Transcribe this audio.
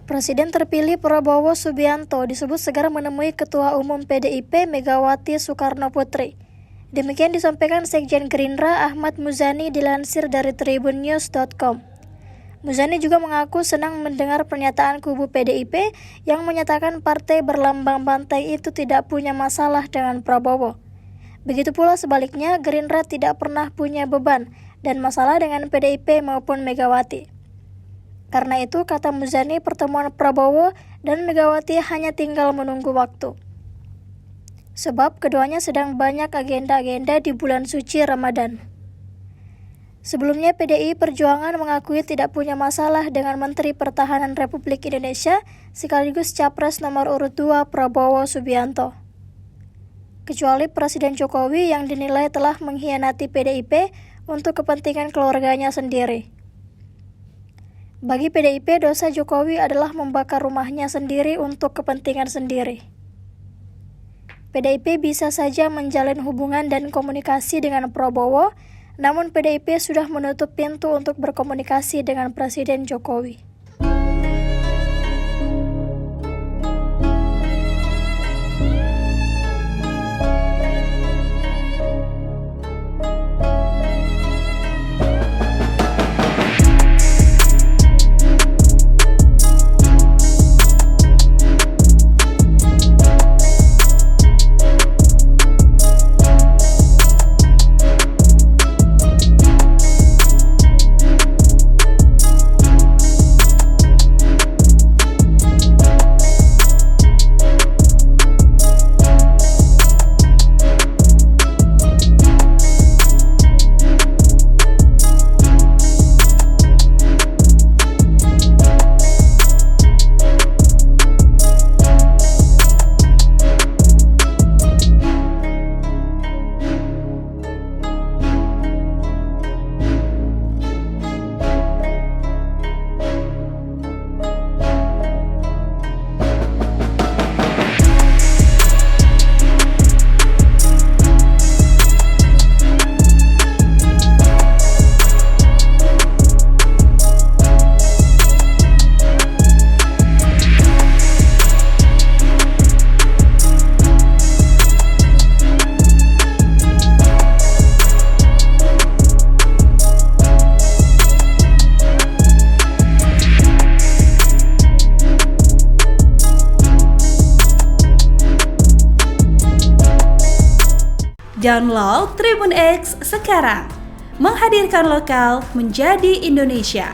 Presiden terpilih Prabowo Subianto disebut segera menemui Ketua Umum PDIP Megawati Soekarnoputri. Demikian disampaikan Sekjen Gerindra Ahmad Muzani dilansir dari tribunnews.com. Muzani juga mengaku senang mendengar pernyataan kubu PDIP yang menyatakan partai berlambang bantai itu tidak punya masalah dengan Prabowo. Begitu pula sebaliknya, Gerindra tidak pernah punya beban dan masalah dengan PDIP maupun Megawati. Karena itu, kata Muzani, pertemuan Prabowo dan Megawati hanya tinggal menunggu waktu. Sebab keduanya sedang banyak agenda-agenda di bulan suci Ramadan. Sebelumnya, PDI Perjuangan mengakui tidak punya masalah dengan Menteri Pertahanan Republik Indonesia sekaligus Capres nomor urut 2 Prabowo Subianto. Kecuali Presiden Jokowi yang dinilai telah mengkhianati PDIP untuk kepentingan keluarganya sendiri. Bagi PDIP, dosa Jokowi adalah membakar rumahnya sendiri untuk kepentingan sendiri. PDIP bisa saja menjalin hubungan dan komunikasi dengan Prabowo, namun PDIP sudah menutup pintu untuk berkomunikasi dengan Presiden Jokowi. Download Tribun X sekarang, menghadirkan lokal menjadi Indonesia.